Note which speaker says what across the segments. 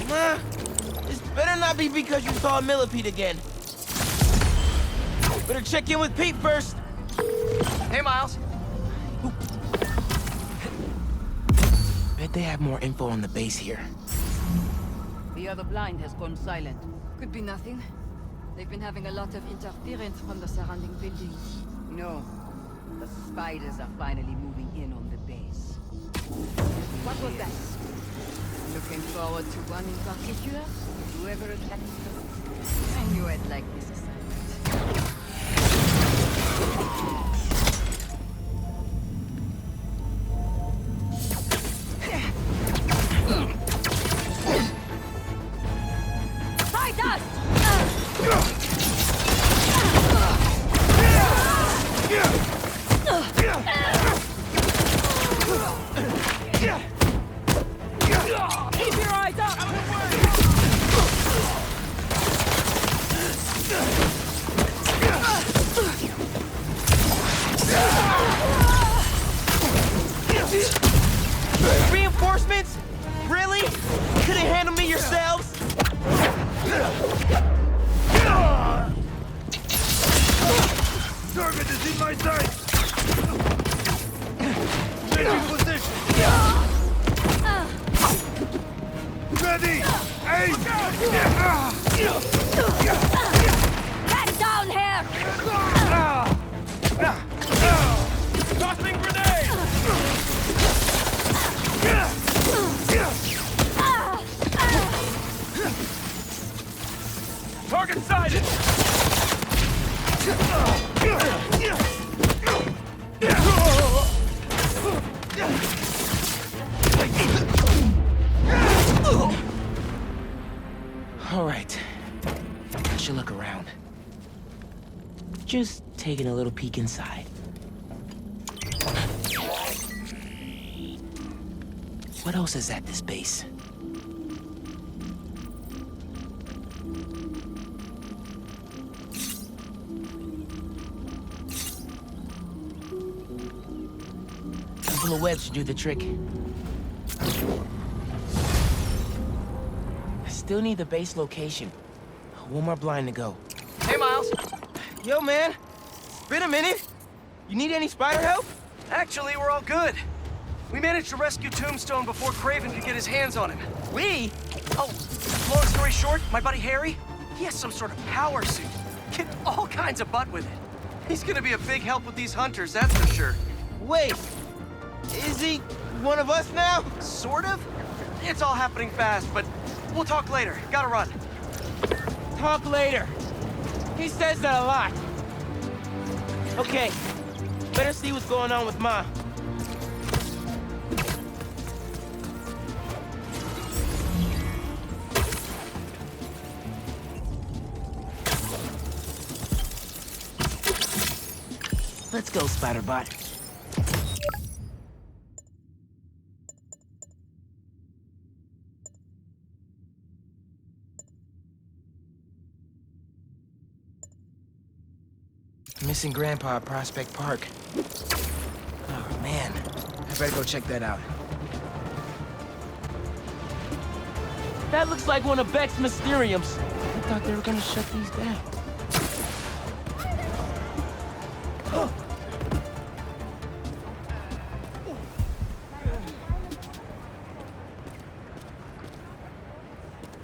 Speaker 1: Ma, this better not be because you saw a millipede again. Better check in with Pete first.
Speaker 2: Hey, Miles.
Speaker 1: Bet they have more info on the base here.
Speaker 3: The other blind has gone silent.
Speaker 4: Could be nothing. They've been having a lot of interference from the surrounding buildings.
Speaker 3: No. The spiders are finally moving in on the base.
Speaker 4: What was that? Looking forward to one in particular?
Speaker 3: Whoever attacked them.
Speaker 4: I knew I'd like this assignment.
Speaker 1: Reinforcements? Really? Couldn't handle me yourselves?
Speaker 5: Target is in my sight! Changing position! Ready! Aim!
Speaker 4: Back down here!
Speaker 5: Tossing grenade! Target sighted!
Speaker 1: All right. I should look around. Just taking a little peek inside. What else is at this base? A couple of webs should do the trick. I still need the base location. One more blind to go.
Speaker 2: Hey, Miles.
Speaker 1: Yo, man. It's been a minute. You need any spider help?
Speaker 2: Actually, we're all good. We managed to rescue Tombstone before Kraven could get his hands on him.
Speaker 1: We?
Speaker 2: Oh, long story short, my buddy Harry, he has some sort of power suit. Kicked all kinds of butt with it. He's gonna be a big help with these hunters, that's for sure.
Speaker 1: Wait. Is he one of us now?
Speaker 2: Sort of? It's all happening fast, but we'll talk later. Gotta run.
Speaker 1: Talk later. He says that a lot. Okay. Better see what's going on with Ma. Let's go, Spider-Bot. Missing Grandpa at Prospect Park. Oh, man. I better go check that out. That looks like one of Beck's Mysteriums. I thought they were gonna shut these down.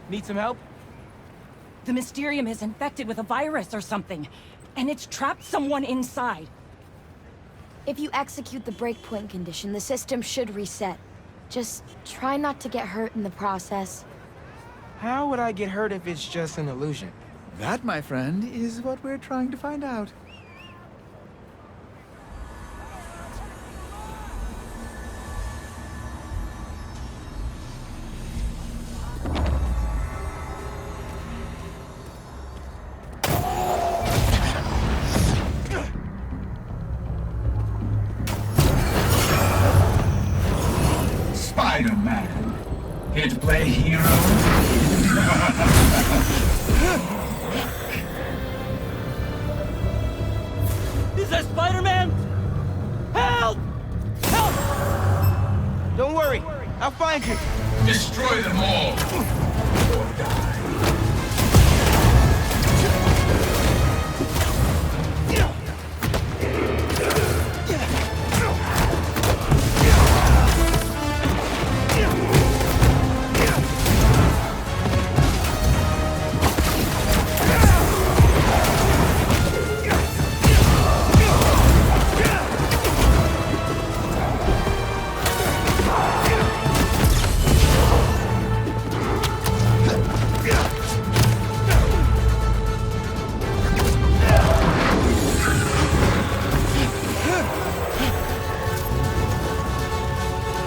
Speaker 1: Need some help?
Speaker 6: The Mysterium is infected with a virus or something, and it's trapped someone inside.
Speaker 7: If you execute the breakpoint condition, the system should reset. Just try not to get hurt in the process.
Speaker 1: How would I get hurt if it's just an illusion?
Speaker 8: That, my friend, is what we're trying to find out.
Speaker 9: Spider-Man. Here to play hero?
Speaker 1: Is that Spider-Man? Help! Help! Don't worry. I'll find you.
Speaker 9: Destroy them all. Or die.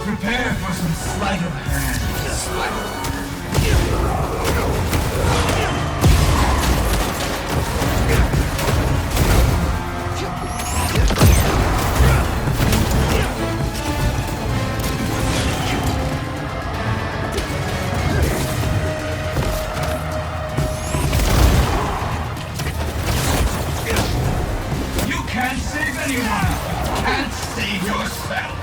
Speaker 9: Prepare for some sleight of hand. You can't save anyone. You can't save yourself.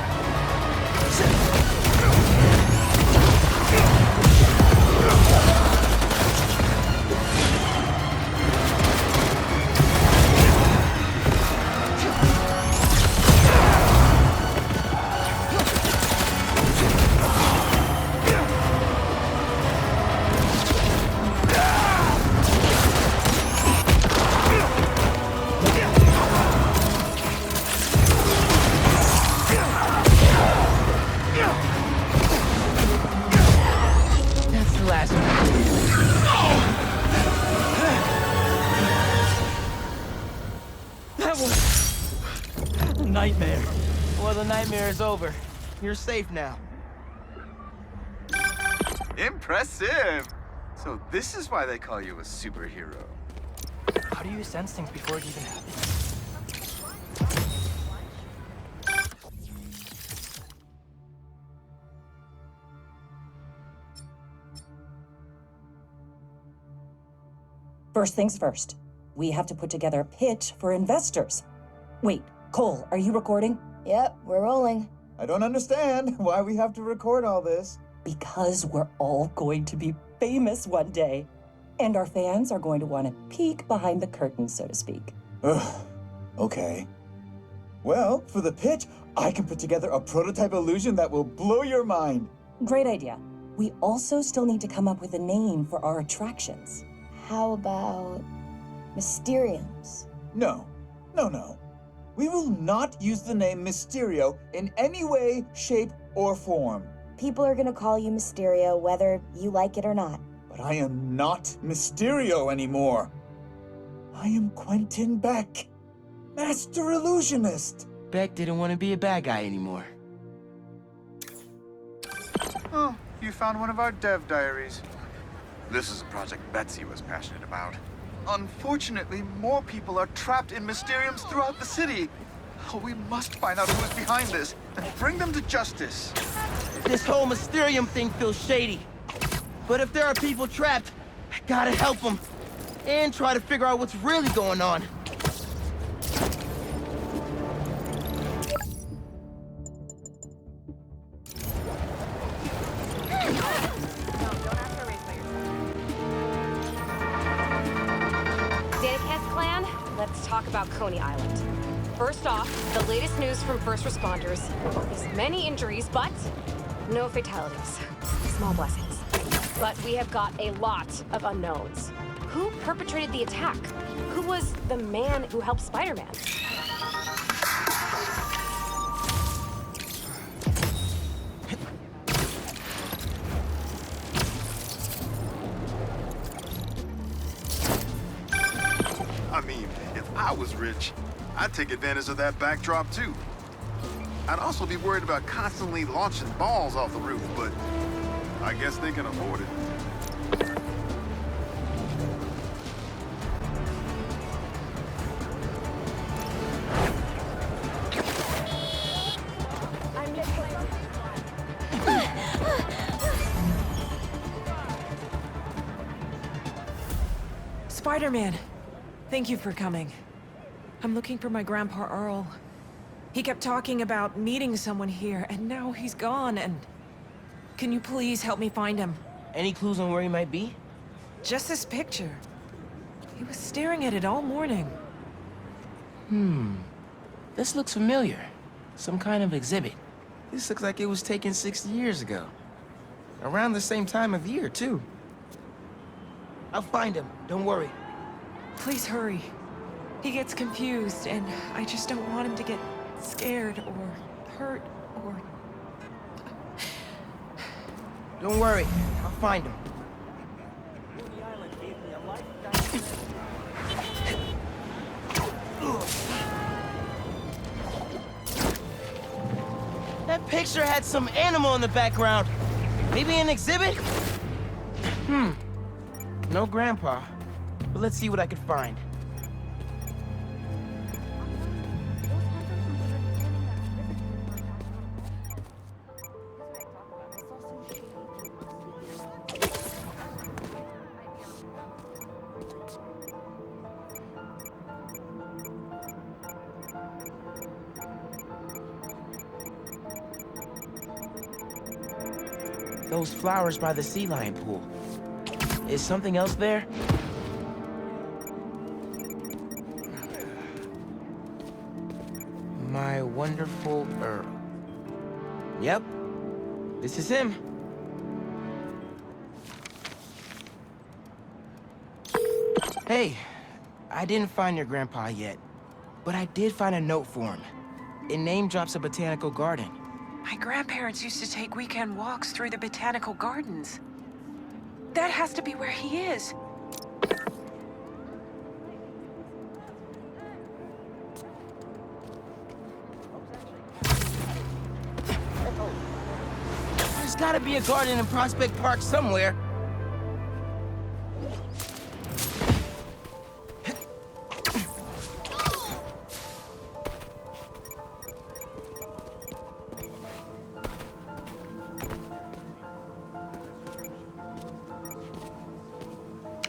Speaker 1: That's the last one. That was a nightmare. Well, the nightmare is over. You're safe now.
Speaker 10: Impressive! So this is why they call you a superhero.
Speaker 1: How do you sense things before it even happens?
Speaker 6: First things first, we have to put together a pitch for investors. Wait, Cole, are you recording?
Speaker 7: Yep, we're rolling.
Speaker 8: I don't understand why we have to record all this.
Speaker 6: Because we're all going to be famous one day. And our fans are going to want to peek behind the curtain, so to speak.
Speaker 8: Ugh, okay. Well, for the pitch, I can put together a prototype illusion that will blow your mind.
Speaker 6: Great idea. We also still need to come up with a name for our attractions.
Speaker 7: How about Mysteriums?
Speaker 8: No. We will not use the name Mysterio in any way, shape, or form.
Speaker 7: People are gonna call you Mysterio whether you like it or not.
Speaker 8: But I am not Mysterio anymore. I am Quentin Beck, Master Illusionist.
Speaker 1: Beck didn't want to be a bad guy anymore.
Speaker 10: Oh, you found one of our dev diaries. This is a project Betsy was passionate about. Unfortunately, more people are trapped in Mysteriums throughout the city. Oh, we must find out who is behind this and bring them to justice.
Speaker 1: This whole Mysterium thing feels shady. But if there are people trapped, I gotta help them. And try to figure out what's really going on.
Speaker 11: Let's talk about Coney Island. First off, the latest news from first responders is many injuries, but no fatalities. Small blessings. But we have got a lot of unknowns. Who perpetrated the attack? Who was the man who helped Spider-Man?
Speaker 10: I mean, if I was rich, I'd take advantage of that backdrop too. I'd also be worried about constantly launching balls off the roof, but I guess they can afford it.
Speaker 12: Spider-Man, thank you for coming. I'm looking for my Grandpa Earl. He kept talking about meeting someone here, and now he's gone, and Can you please help me find him?
Speaker 1: Any clues on where he might be?
Speaker 12: Just this picture. He was staring at it all morning.
Speaker 1: This looks familiar. Some kind of exhibit. This looks like it was taken 60 years ago. Around the same time of year, too. I'll find him, don't worry.
Speaker 12: Please hurry. He gets confused, and I just don't want him to get scared or hurt or...
Speaker 1: Don't worry, I'll find him. That picture had some animal in the background. Maybe an exhibit? No grandpa. But let's see what I can find. Those flowers by the sea lion pool. Is something else there? My wonderful Earl. Yep, this is him. Hey, I didn't find your grandpa yet, but I did find a note for him. It name drops a botanical garden.
Speaker 12: My grandparents used to take weekend walks through the botanical gardens. That has to be where he is.
Speaker 1: There's gotta be a garden in Prospect Park somewhere.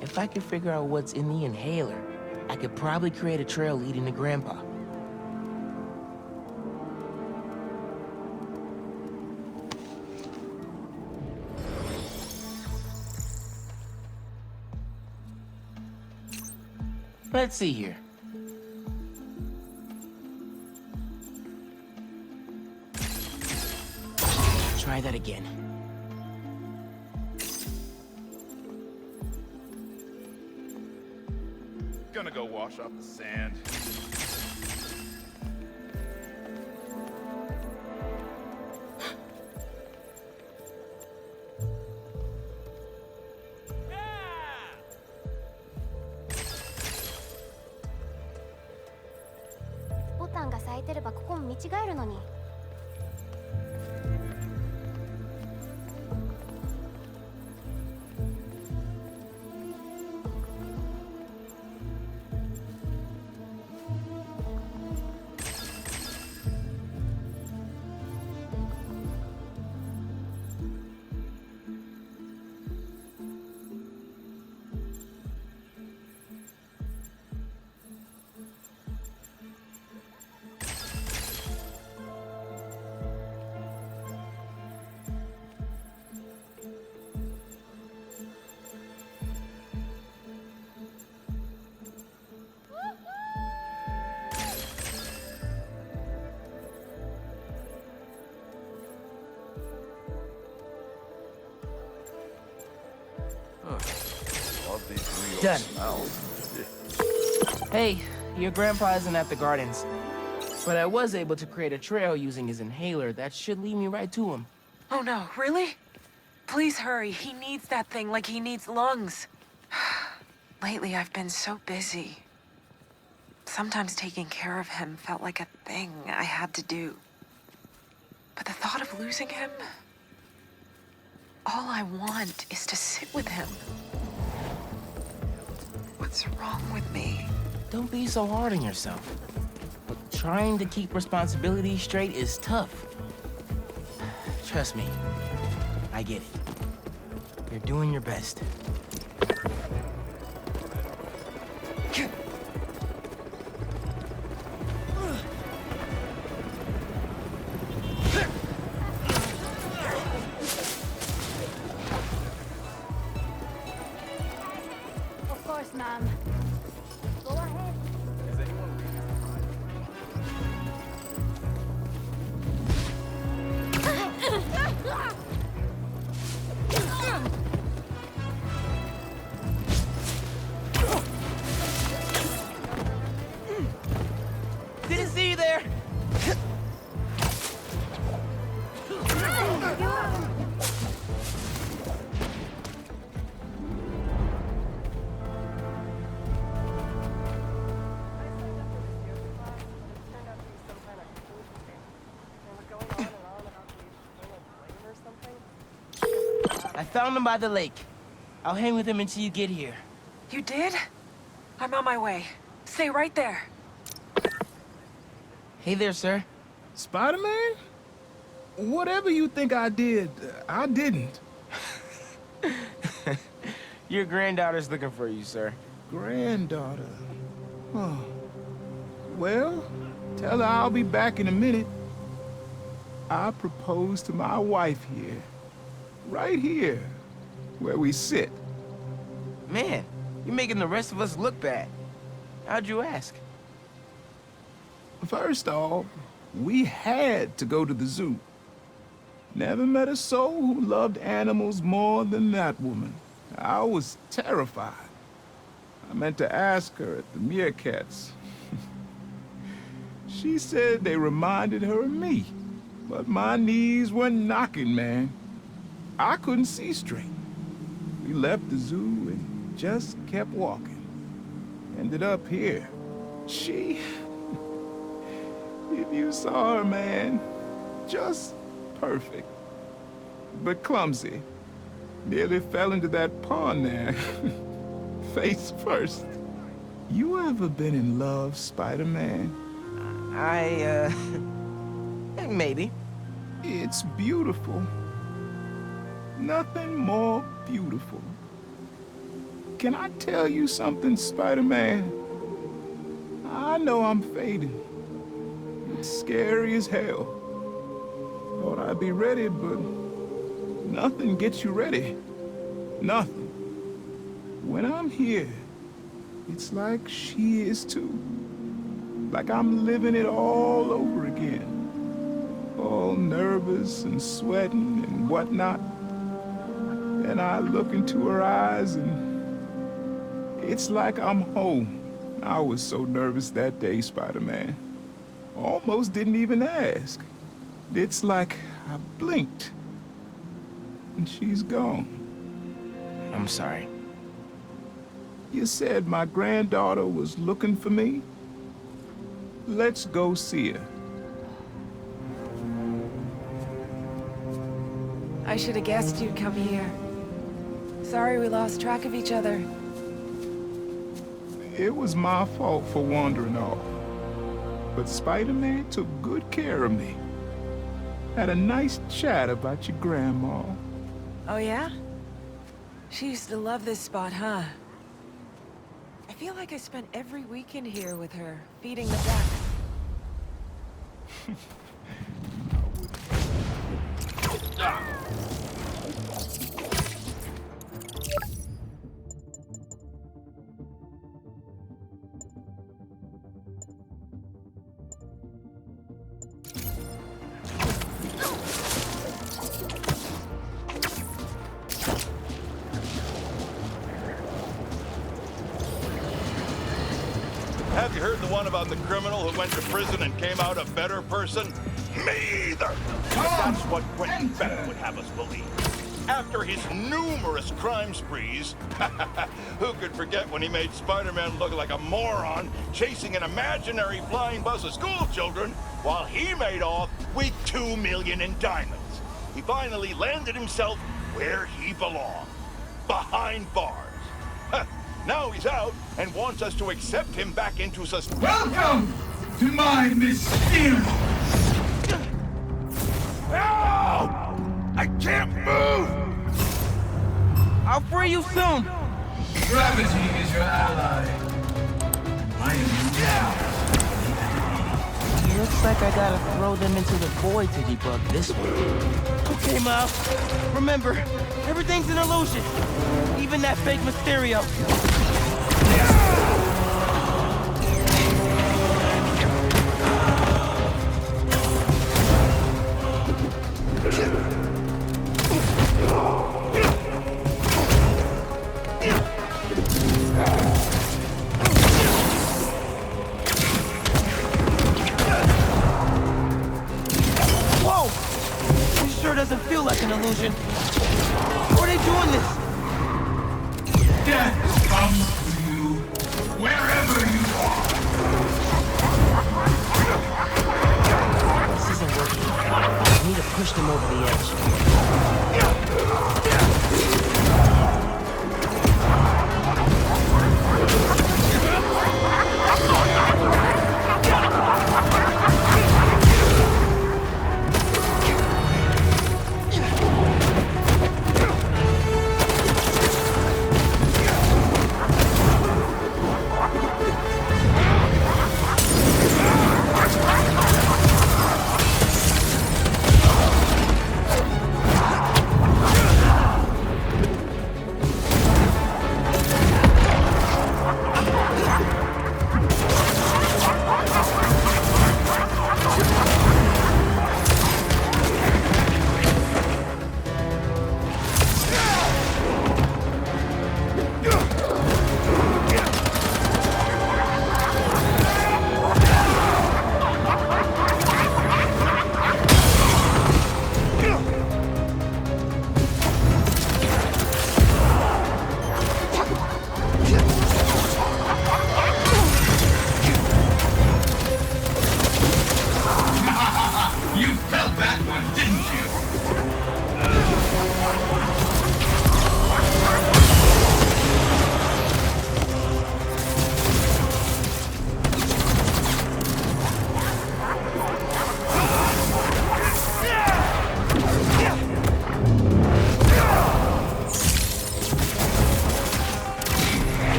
Speaker 1: If I could figure out what's in the inhaler, I could probably create a trail leading to Grandpa. Let's see here. Try that again.
Speaker 5: Gonna go wash off the sand.
Speaker 1: Done. Hey, your grandpa isn't at the gardens, but I was able to create a trail using his inhaler that should lead me right to him.
Speaker 12: Oh no, really? Please hurry. He needs that thing like he needs lungs. Lately, I've been so busy. Sometimes taking care of him felt like a thing I had to do. But the thought of losing him... all I want is to sit with him. What's wrong with me?
Speaker 1: Don't be so hard on yourself. Trying to keep responsibilities straight is tough. Trust me, I get it. You're doing your best. I found him by the lake. I'll hang with him until you get here.
Speaker 12: You did? I'm on my way. Stay right there.
Speaker 1: Hey there, sir.
Speaker 9: Spider-Man? Whatever you think I did, I didn't.
Speaker 1: Your granddaughter's looking for you, sir.
Speaker 9: Granddaughter. Huh. Well, tell her I'll be back in a minute. I proposed to my wife here. Right here, where we sit.
Speaker 1: Man, you're making the rest of us look bad. How'd you ask?
Speaker 9: First off, we had to go to the zoo. Never met a soul who loved animals more than that woman. I was terrified. I meant to ask her at the meerkats. She said they reminded her of me, but my knees were knocking, man. I couldn't see straight. We left the zoo and just kept walking. Ended up here. She... If you saw her, man, just perfect. But clumsy. Nearly fell into that pond there. Face first. You ever been in love, Spider-Man?
Speaker 1: Maybe.
Speaker 9: It's beautiful. Nothing more beautiful. Can I tell you something, Spider-Man? I know I'm fading. It's scary as hell. Thought I'd be ready, but nothing gets you ready. Nothing. When I'm here, it's like she is too. Like I'm living it all over again. All nervous and sweating and whatnot. And I look into her eyes and it's like I'm home. I was so nervous that day, Spider-Man. Almost didn't even ask. It's like I blinked and she's gone.
Speaker 1: I'm sorry.
Speaker 9: You said my granddaughter was looking for me? Let's go see her.
Speaker 12: I should have guessed you'd come here. Sorry we lost track of each other.
Speaker 9: It was my fault for wandering off. But Spider-Man took good care of me. Had a nice chat about your grandma.
Speaker 12: Oh, yeah? She used to love this spot, huh? I feel like I spent every weekend here with her, feeding the ducks.
Speaker 5: Have you heard the one about the criminal who went to prison and came out a better person? Me either. That's what Quentin Venom would have us believe. After his numerous crime sprees, who could forget when he made Spider-Man look like a moron chasing an imaginary flying bus of school children while he made off with $2 million in diamonds. He finally landed himself where he belonged, behind bars. Now he's out and wants us to accept him back into society.
Speaker 9: Welcome to my mysterious.
Speaker 5: Help! I can't move!
Speaker 1: I'll free you soon!
Speaker 9: Gravity is your ally. I am
Speaker 1: Looks like I gotta throw them into the void to debug this one. Okay, Miles. Remember, everything's an illusion. Even that fake Mysterio. Whoa! This sure doesn't feel like an illusion. How are they doing this?
Speaker 9: Death comes to you wherever you are.
Speaker 1: This isn't working. I need to push them over the edge.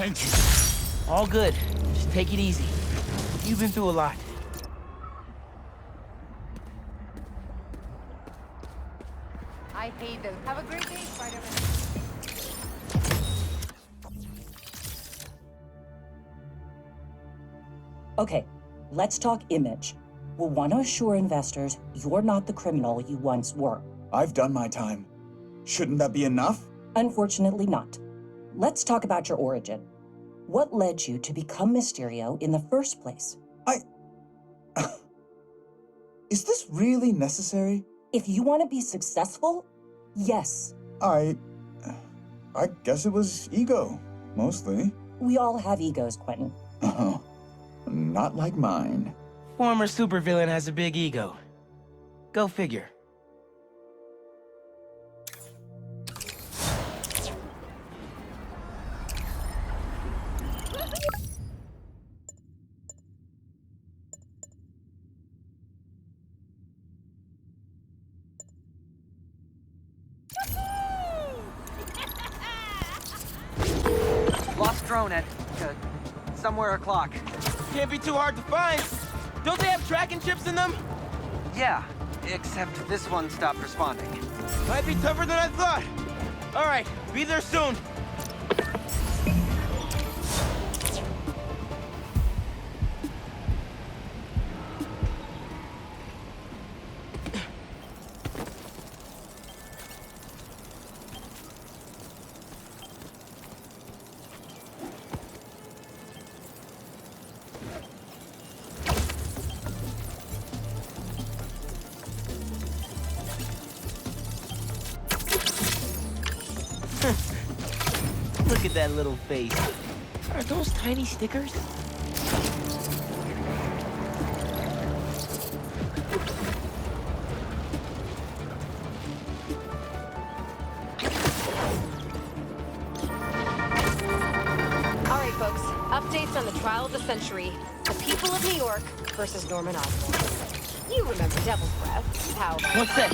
Speaker 9: Thank you.
Speaker 1: All good. Just take it easy. You've been through a lot.
Speaker 3: I hate them. Have a great day, Spiderman.
Speaker 6: Okay, let's talk image. We'll want to assure investors you're not the criminal you once were.
Speaker 8: I've done my time. Shouldn't that be enough?
Speaker 6: Unfortunately not. Let's talk about your origin. What led you to become Mysterio in the first place?
Speaker 8: Is this really necessary?
Speaker 6: If you want to be successful, yes.
Speaker 8: I guess it was ego, mostly.
Speaker 6: We all have egos, Quentin.
Speaker 8: Oh, not like mine.
Speaker 1: Former supervillain has a big ego. Go figure.
Speaker 2: Lost drone at, somewhere o'clock.
Speaker 1: Can't be too hard to find. Don't they have tracking chips in them?
Speaker 2: Yeah, except this one stopped responding.
Speaker 1: Might be tougher than I thought. All right, be there soon. Look at that little face. Are those tiny stickers?
Speaker 11: All right, folks. Updates on the trial of the century. The people of New York versus Norman Osborn. You remember Devil's Breath, how...
Speaker 1: What's that?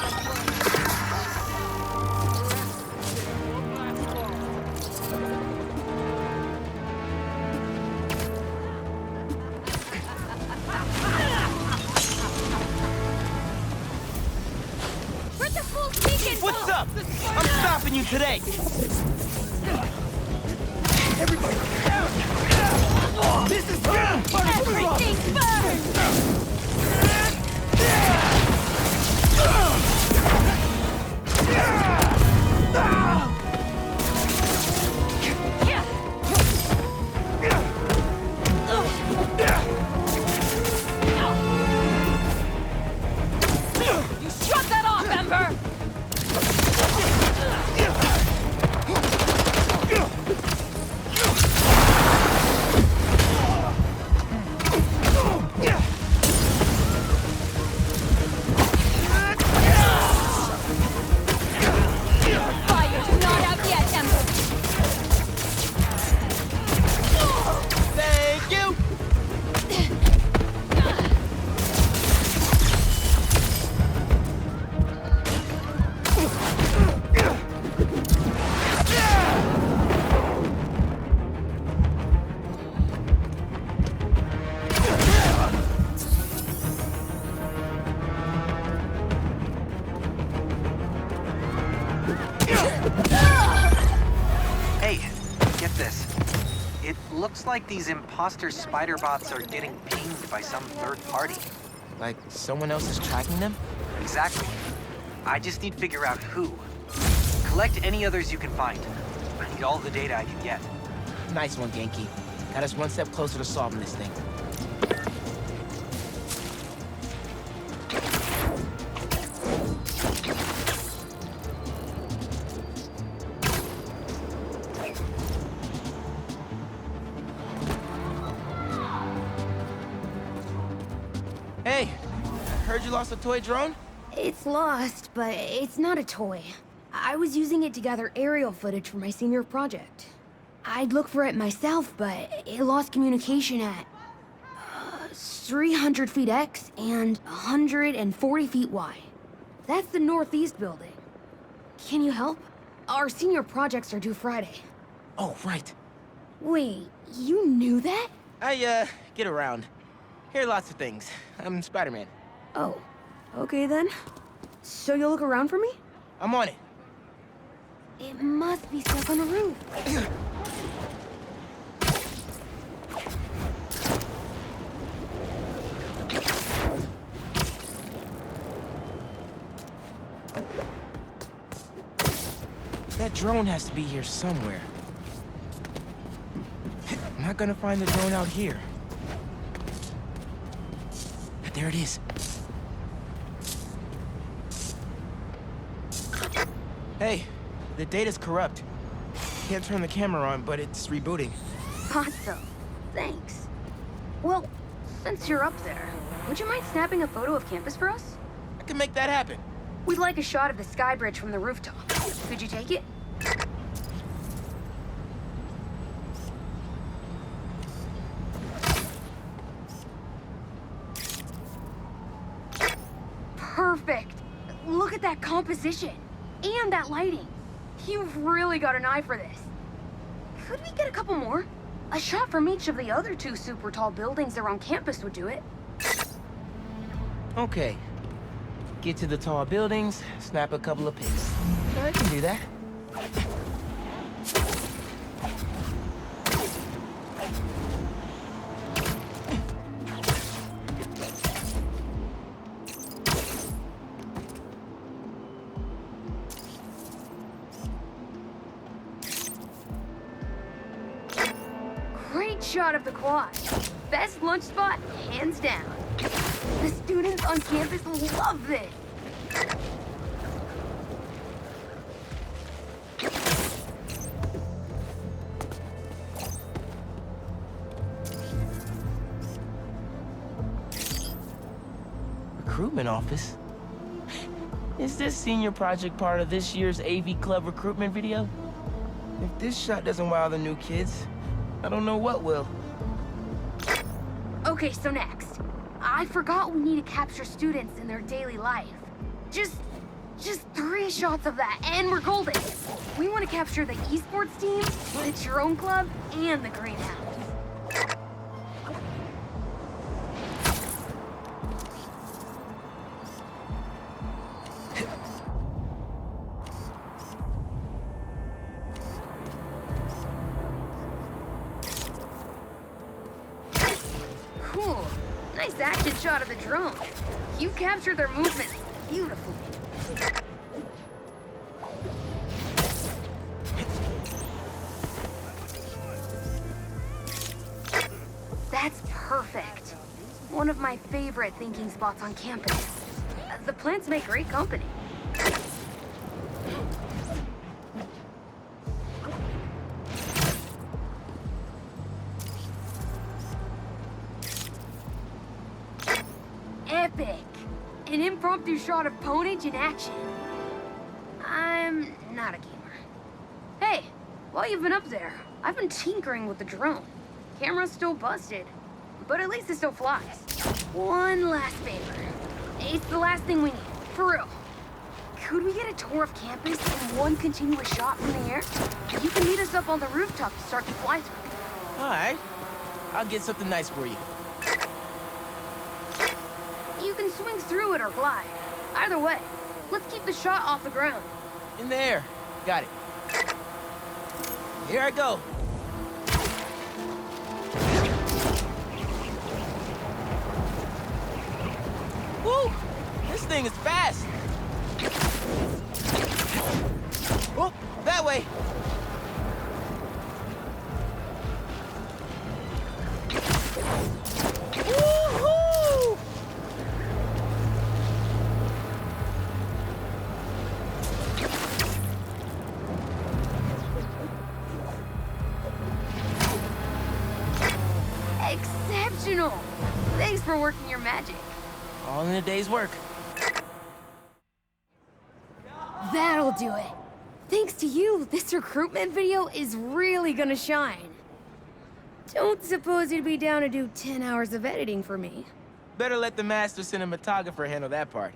Speaker 1: What's up? I'm stopping you today.
Speaker 2: Everybody down! This is down!
Speaker 7: Everything burns!
Speaker 11: You shut that off, Ember!
Speaker 7: Fire's not out yet, Ember.
Speaker 1: Thank you.
Speaker 2: Hey, get this. It looks like these imposter spider bots are getting pinged by some third party.
Speaker 1: Like someone else is tracking them?
Speaker 2: Exactly. I just need to figure out who. Collect any others you can find. I need all the data I can get.
Speaker 1: Nice one, Genki. Got us one step closer to solving this thing. Hey, heard you lost a toy drone?
Speaker 7: It's lost, but it's not a toy. I was using it to gather aerial footage for my senior project. I'd look for it myself, but it lost communication at 300 feet X and 140 feet Y. That's the northeast building. Can you help? Our senior projects are due Friday.
Speaker 1: Oh, right.
Speaker 7: Wait, you knew that?
Speaker 1: I, get around. Hear lots of things. I'm Spider-Man.
Speaker 7: Oh, okay then. So you'll look around for me?
Speaker 1: I'm on it.
Speaker 7: It must be stuck on the roof.
Speaker 1: That drone has to be here somewhere. I'm not gonna find the drone out here. There it is. Hey, the data's corrupt. Can't turn the camera on, but it's rebooting.
Speaker 7: Awesome. Thanks. Well, since you're up there, would you mind snapping a photo of campus for us?
Speaker 1: I can make that happen.
Speaker 7: We'd like a shot of the sky bridge from the rooftop. Could you take it? Perfect. Look at that composition. And that lighting. You've really got an eye for this. Could we get a couple more? A shot from each of the other 2 super tall buildings around campus would do it.
Speaker 1: Okay. Get to the tall buildings, snap a couple of pics. I can do that.
Speaker 7: Great shot of the quad. Best lunch spot, hands down. The students on campus love this.
Speaker 1: Recruitment office? Is this senior project part of this year's AV Club recruitment video? If this shot doesn't wow the new kids, I don't know what will.
Speaker 7: Okay, so next. I forgot we need to capture students in their daily life. Just 3 shots of that, and we're golden. We want to capture the esports team, the drone club, and the greenhouse. Cool. Nice action shot of the drone. You captured their movement beautifully. That's perfect. One of my favorite thinking spots on campus. The plants make great company. Epic! An impromptu shot of Ponage in action. I'm not a gamer. Hey, while you've been up there, I've been tinkering with the drone. Camera's still busted, but at least it still flies. One last favor. It's the last thing we need, for real. Could we get a tour of campus in one continuous shot from the air? You can meet us up on the rooftop to start the fly-through.
Speaker 1: All right. I'll get something nice for you.
Speaker 7: You can swing through it or glide. Either way, let's keep the shot off the ground.
Speaker 1: In the air. Got it. Here I go. Woo! This thing is fast. Oh, that way. Woo-hoo!
Speaker 7: Exceptional! Thanks for working your magic.
Speaker 1: All in a day's work.
Speaker 7: That'll do it. Thanks to you, this recruitment video is really gonna shine. Don't suppose you'd be down to do 10 hours of editing for me.
Speaker 1: Better let the master cinematographer handle that part.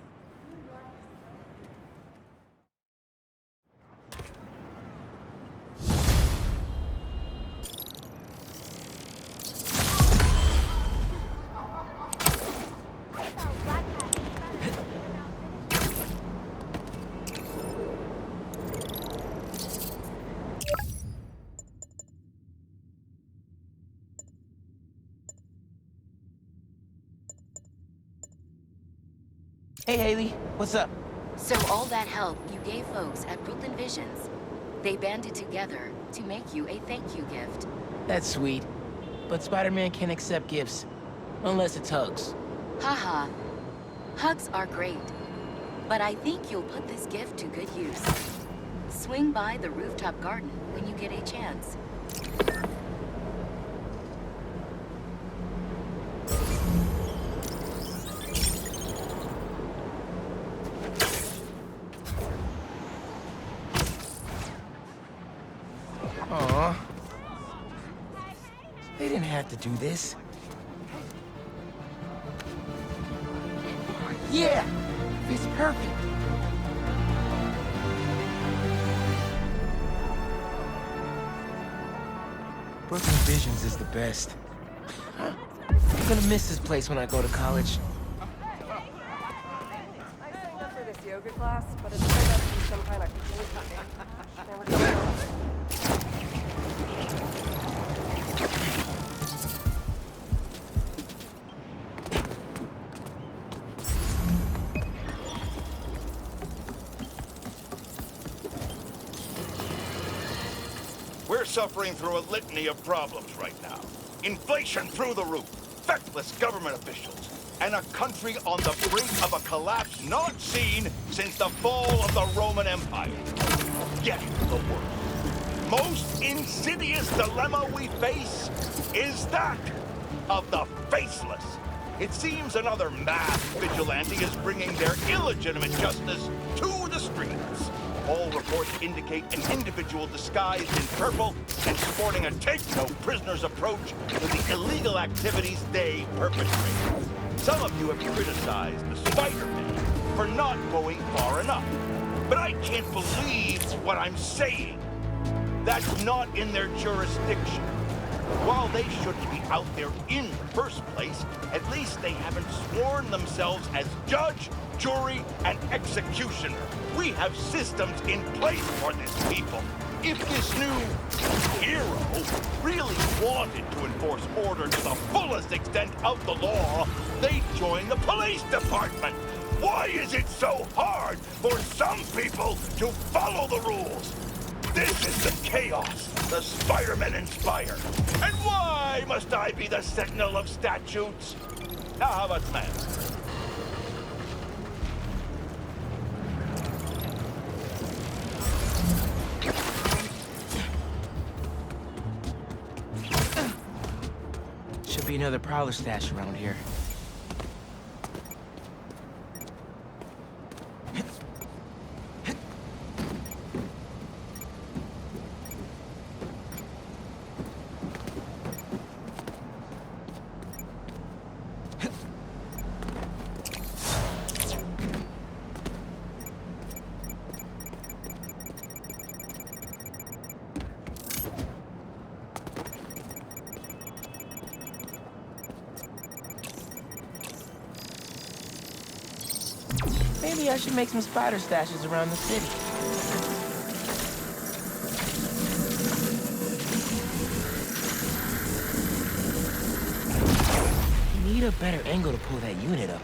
Speaker 1: Hey, Haley. What's up?
Speaker 13: So all that help you gave folks at Brooklyn Visions, they banded together to make you a thank you gift.
Speaker 1: That's sweet. But Spider-Man can't accept gifts. Unless it's hugs.
Speaker 13: Haha. Hugs are great. But I think you'll put this gift to good use. Swing by the rooftop garden when you get a chance.
Speaker 1: Aw. They didn't have to do this. Yeah! It's perfect. Brooklyn Visions is the best. I'm gonna miss this place when I go to college.
Speaker 14: I signed up for this yoga class, but it's turned out to be some kind of never done.
Speaker 5: We're suffering through a litany of problems right now. Inflation through the roof, feckless government officials, and a country on the brink of a collapse not seen since the fall of the Roman Empire. Yet the worst, most insidious dilemma we face is that of the faceless. It seems another mass vigilante is bringing their illegitimate justice to the streets. All reports indicate an individual disguised in purple and sporting a take-no-prisoners approach to the illegal activities they perpetrate. Some of you have criticized the Spider-Man for not going far enough. But I can't believe what I'm saying. That's not in their jurisdiction. While they shouldn't be out there in the first place, at least they haven't sworn themselves as judge, jury, and executioner. We have systems in place for this, people. If this new hero really wanted to enforce order to the fullest extent of the law, they'd join the police department. Why is it so hard for some people to follow the rules? This is the chaos the Spider-Men inspire. And why must I be the sentinel of statutes? Now, how about man?
Speaker 1: Should be another Prowler stash around here. Maybe I should make some spider stashes around the city. Need a better angle to pull that unit up.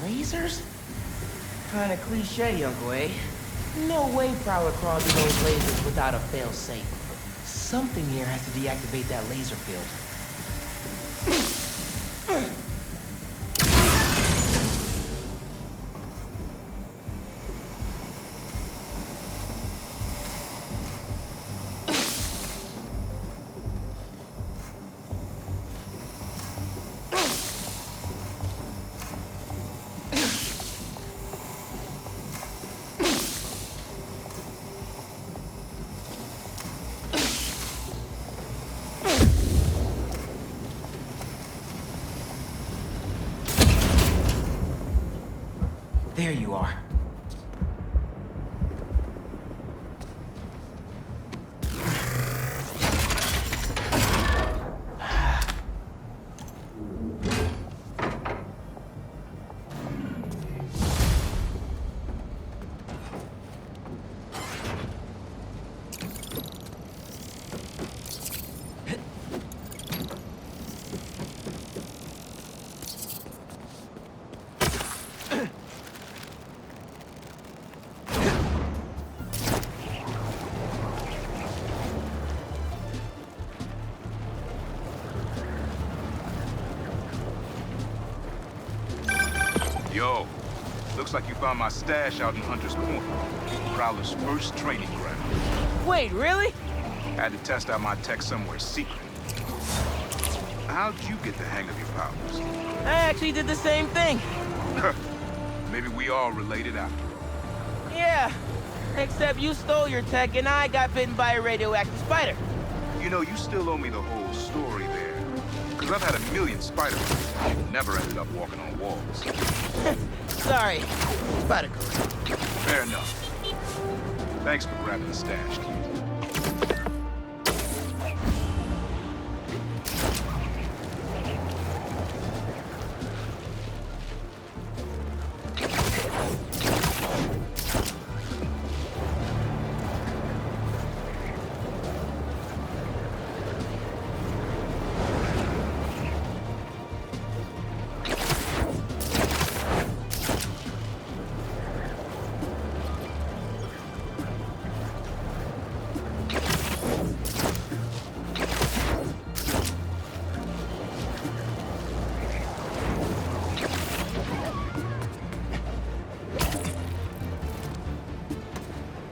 Speaker 1: Lasers? Kinda cliche, Uncle A. No way Prowler crawled through those lasers without a fail-safe. Something here has to deactivate that laser field. there you are.
Speaker 9: Yo, looks like you found my stash out in Hunter's Corner. Prowler's first training ground.
Speaker 1: Wait, really?
Speaker 9: Had to test out my tech somewhere secret. How'd you get the hang of your powers?
Speaker 1: I actually did the same thing.
Speaker 9: Maybe we all related out.
Speaker 1: Yeah, except you stole your tech and I got bitten by a radioactive spider.
Speaker 9: You know, you still owe me the whole story there. Because I've had a million Spiderman. Never ended up walking on walls.
Speaker 1: Sorry, spider code.
Speaker 9: Fair enough. Thanks for grabbing the stash, kid.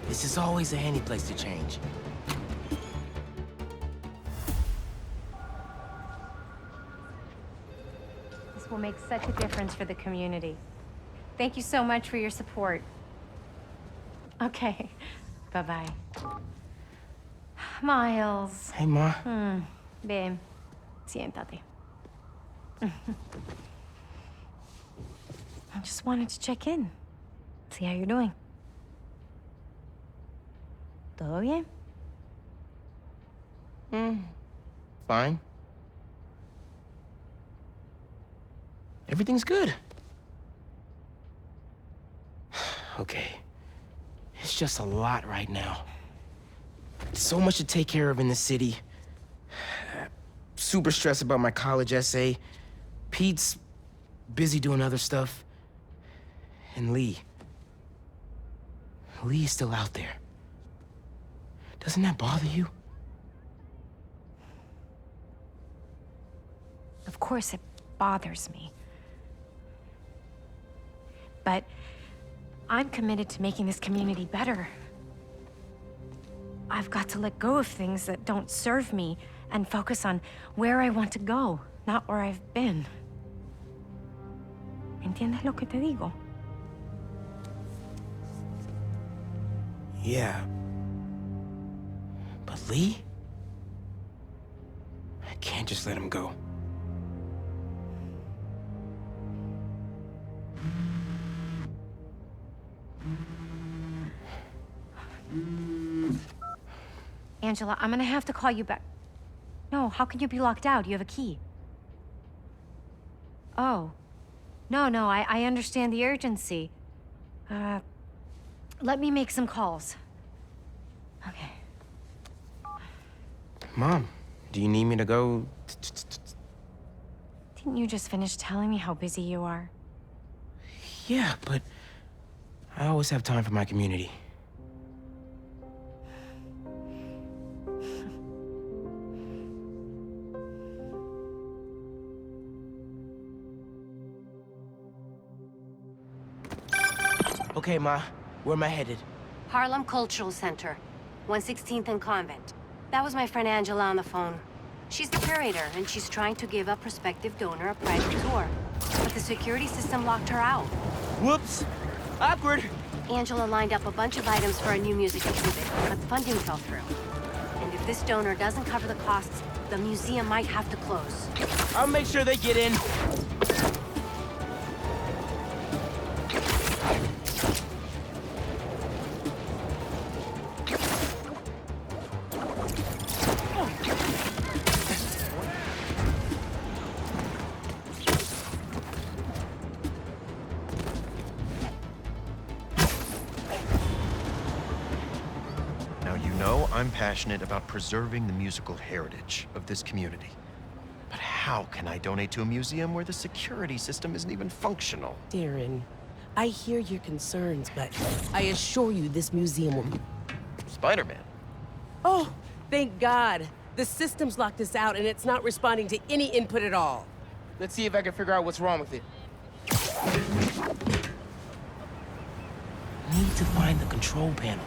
Speaker 1: This is always a handy place to change.
Speaker 15: This will make such a difference for the community. Thank you so much for your support. Okay, bye-bye. Miles.
Speaker 1: Hey, Ma.
Speaker 15: Ven, siéntate. I just wanted to check in, see how you're doing. ¿Todo bien?
Speaker 1: Fine. Everything's good. Okay. It's just a lot right now. So much to take care of in the city. Super stressed about my college essay. Pete's busy doing other stuff. And Lee. Lee's still out there. Doesn't that bother you?
Speaker 15: Of course it bothers me. But I'm committed to making this community better. I've got to let go of things that don't serve me and focus on where I want to go, not where I've been. ¿Entiendes lo que te digo?
Speaker 1: Yeah. But Lee? I can't just let him go.
Speaker 15: Angela, I'm gonna have to call you back. No, how can you be locked out? You have a key. Oh. No, I understand the urgency. Let me make some calls. Okay.
Speaker 1: Mom, do you need me to go?
Speaker 15: Didn't you just finish telling me how busy you are?
Speaker 1: Yeah, but I always have time for my community. Okay, Ma, where am I headed?
Speaker 16: Harlem Cultural Center, 116th and Convent. That was my friend Angela on the phone. She's the curator, and she's trying to give a prospective donor a private tour. But the security system locked her out.
Speaker 1: Whoops! Awkward!
Speaker 16: Angela lined up a bunch of items for a new music exhibit, but funding fell through. And if this donor doesn't cover the costs, the museum might have to close.
Speaker 1: I'll make sure they get in.
Speaker 17: I'm passionate about preserving the musical heritage of this community. But how can I donate to a museum where the security system isn't even functional?
Speaker 18: Darren, I hear your concerns, but I assure you this museum will...
Speaker 17: Spider-Man?
Speaker 18: Oh, thank God. The system's locked us out and it's not responding to any input at all.
Speaker 1: Let's see if I can figure out what's wrong with it. Need to find the control panel.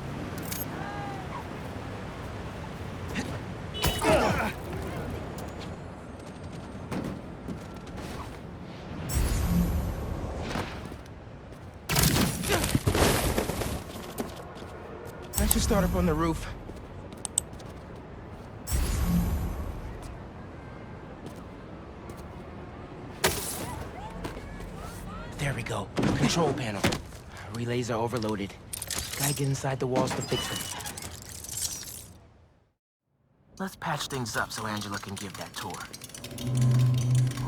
Speaker 1: I should start up on the roof. There we go. Control panel. Relays are overloaded. Gotta get inside the walls to fix them. Let's patch things up so Angela can give that tour.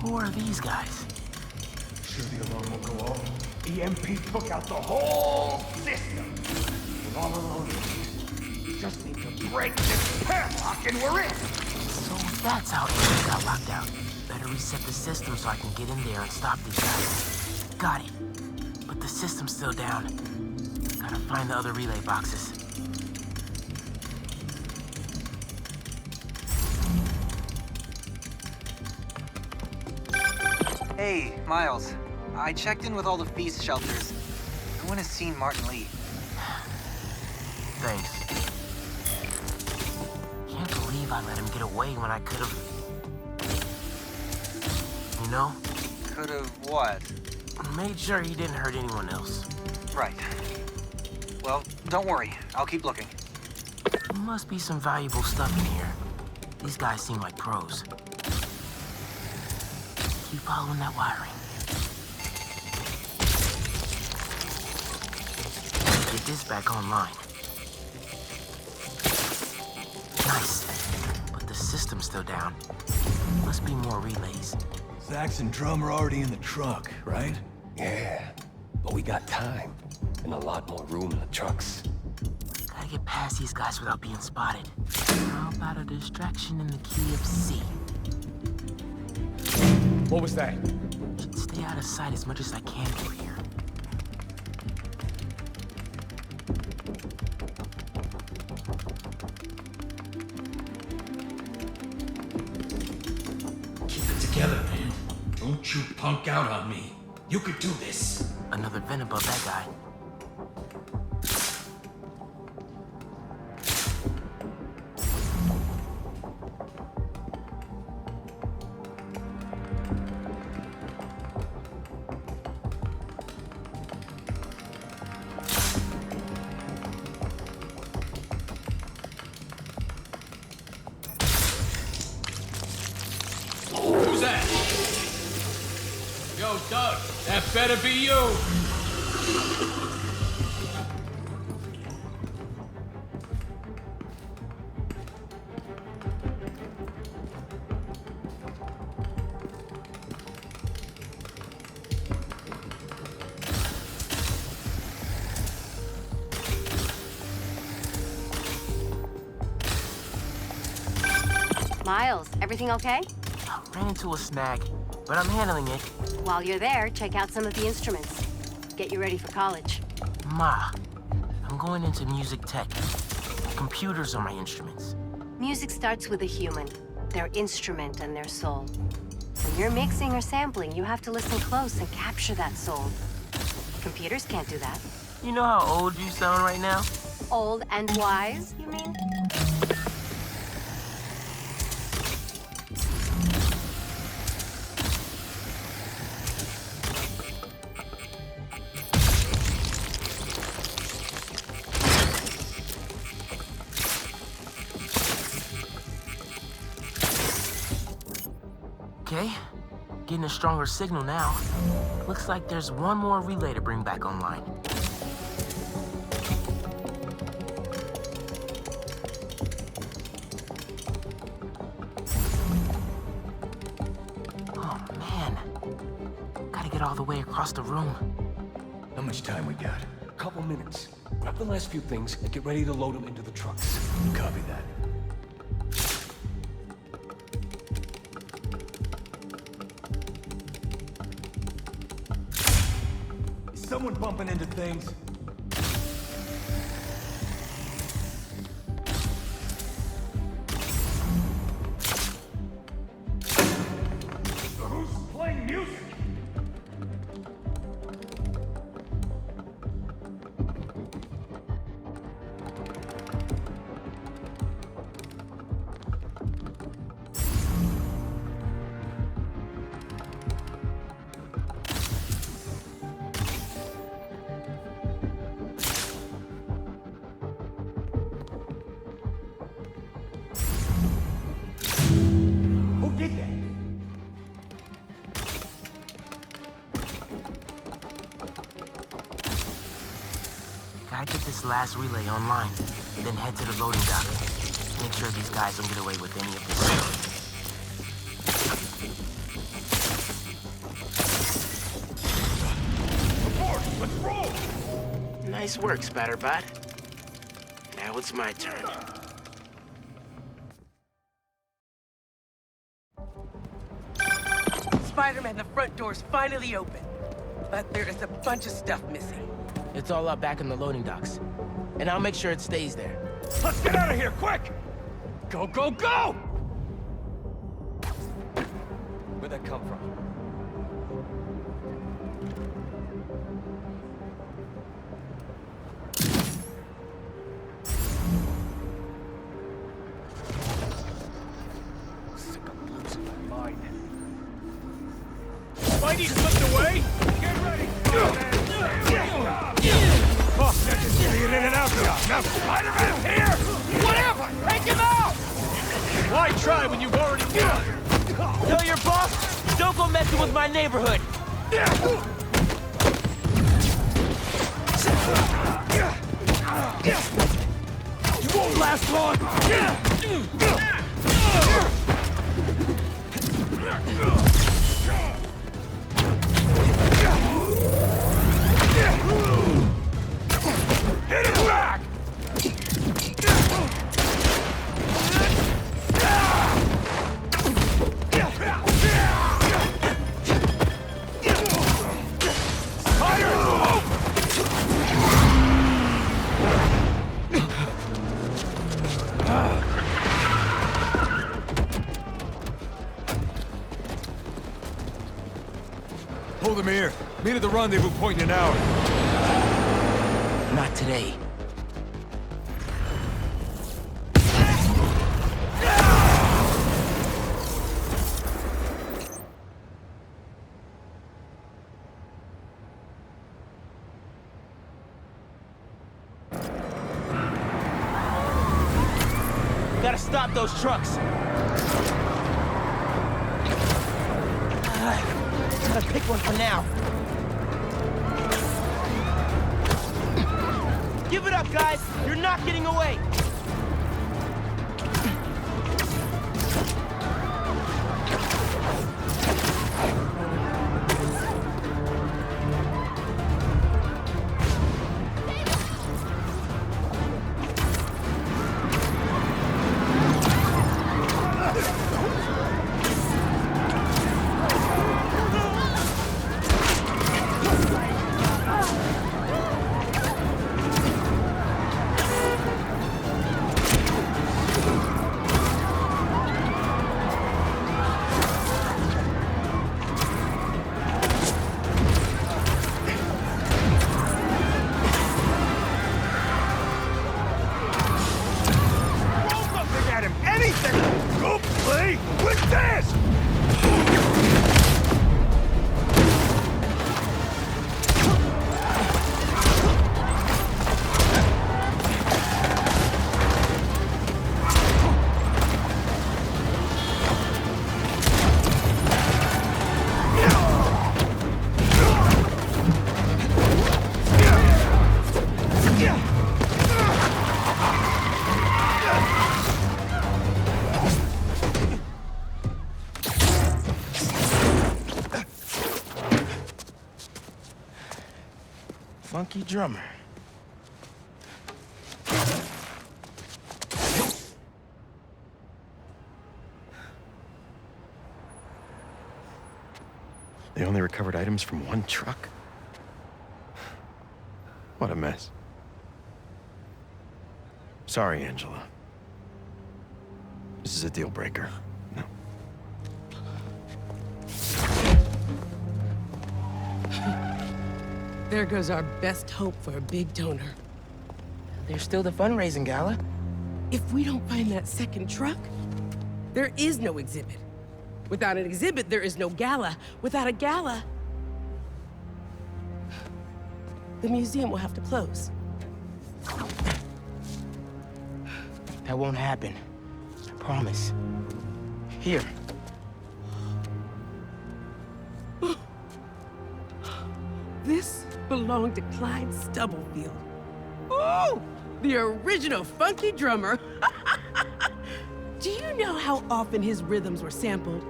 Speaker 1: Who are these guys?
Speaker 19: Sure the alarm will go off? EMP took out the whole system. We're all alone. Just need to break this padlock and we're in.
Speaker 1: So that's how Angela got locked out. Better reset the system so I can get in there and stop these guys. Got it. But the system's still down. Gotta find the other relay boxes.
Speaker 2: Hey, Miles. I checked in with all the feast shelters. No one has seen Martin Lee.
Speaker 1: Thanks. Can't believe I let him get away when I could've... You know?
Speaker 2: Could've what?
Speaker 1: Made sure he didn't hurt anyone else.
Speaker 2: Right. Well, don't worry. I'll keep looking.
Speaker 1: There must be some valuable stuff in here. These guys seem like pros. Keep following that wiring. Get this back online. Nice. But the system's still down. Must be more relays.
Speaker 20: Sax and drum are already in the truck, right?
Speaker 21: Yeah, but we got time. And a lot more room in the trucks.
Speaker 1: Gotta get past these guys without being spotted. How about a distraction in the key of C?
Speaker 20: What was that?
Speaker 1: Should stay out of sight as much as I can through here.
Speaker 20: Keep it together, man. Don't you punk out on me. You could do this.
Speaker 1: Another vent above that guy.
Speaker 20: Who's that? Yo, Doug, that better be you.
Speaker 16: Miles, everything okay?
Speaker 1: Ran into a snag, but I'm handling it.
Speaker 16: While you're there, check out some of the instruments. Get you ready for college.
Speaker 1: Ma, I'm going into music tech. Computers are my instruments.
Speaker 16: Music starts with a human, their instrument and their soul. When you're mixing or sampling, you have to listen close and capture that soul. Computers can't do that.
Speaker 1: You know how old you sound right now?
Speaker 16: Old and wise, you mean?
Speaker 1: Okay, getting a stronger signal now. Looks like there's one more relay to bring back online. Oh man, gotta get all the way across the room.
Speaker 20: How much time we got?
Speaker 21: A couple minutes. Grab the last few things and get ready to load them into the trucks.
Speaker 17: Copy that.
Speaker 19: Is someone bumping into things? Who's playing music? Who did that?
Speaker 1: Gotta get this last relay online, then head to the loading dock. Make sure these guys don't get away with any of this.
Speaker 19: Report! Let's roll!
Speaker 1: Nice work, Spider-Bot. Now it's my turn.
Speaker 18: Spider-Man, the front door's finally open. But there is a bunch of stuff missing.
Speaker 1: It's all up back in the loading docks. And I'll make sure it stays there.
Speaker 19: Let's get out of here, quick! Go, go, go!
Speaker 21: Where'd that come from?
Speaker 19: Sick of losing my mind. Spidey slipped away! Get ready! Oh, that's just being in and out job. Now Spider-Man's here! Whatever! Take him out! Why try when you've already won?
Speaker 1: Tell your boss, don't go messing with my neighborhood.
Speaker 19: You won't last long! Hit it back! Hold him here. Meet at the rendezvous point in an hour.
Speaker 1: Not today. Gotta stop those trucks. Gotta pick one for now. Give it up, guys! You're not getting away! Funky drummer.
Speaker 17: They only recovered items from one truck? What a mess. Sorry, Angela. This is a deal breaker. No.
Speaker 18: There goes our best hope for a big donor.
Speaker 1: There's still the fundraising gala.
Speaker 18: If we don't find that second truck, there is no exhibit. Without an exhibit, there is no gala. Without a gala, the museum will have to close.
Speaker 1: That won't happen. I promise. Here.
Speaker 18: This belonged to Clyde Stubblefield. Ooh! The original funky drummer. Do you know how often his rhythms were sampled?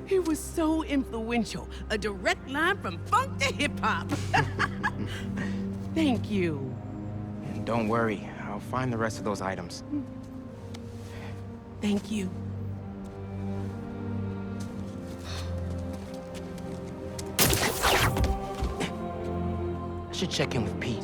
Speaker 18: He was so influential. A direct line from funk to hip-hop. Thank you.
Speaker 1: And don't worry, I'll find the rest of those items.
Speaker 18: Thank you.
Speaker 1: I should check in with Pete.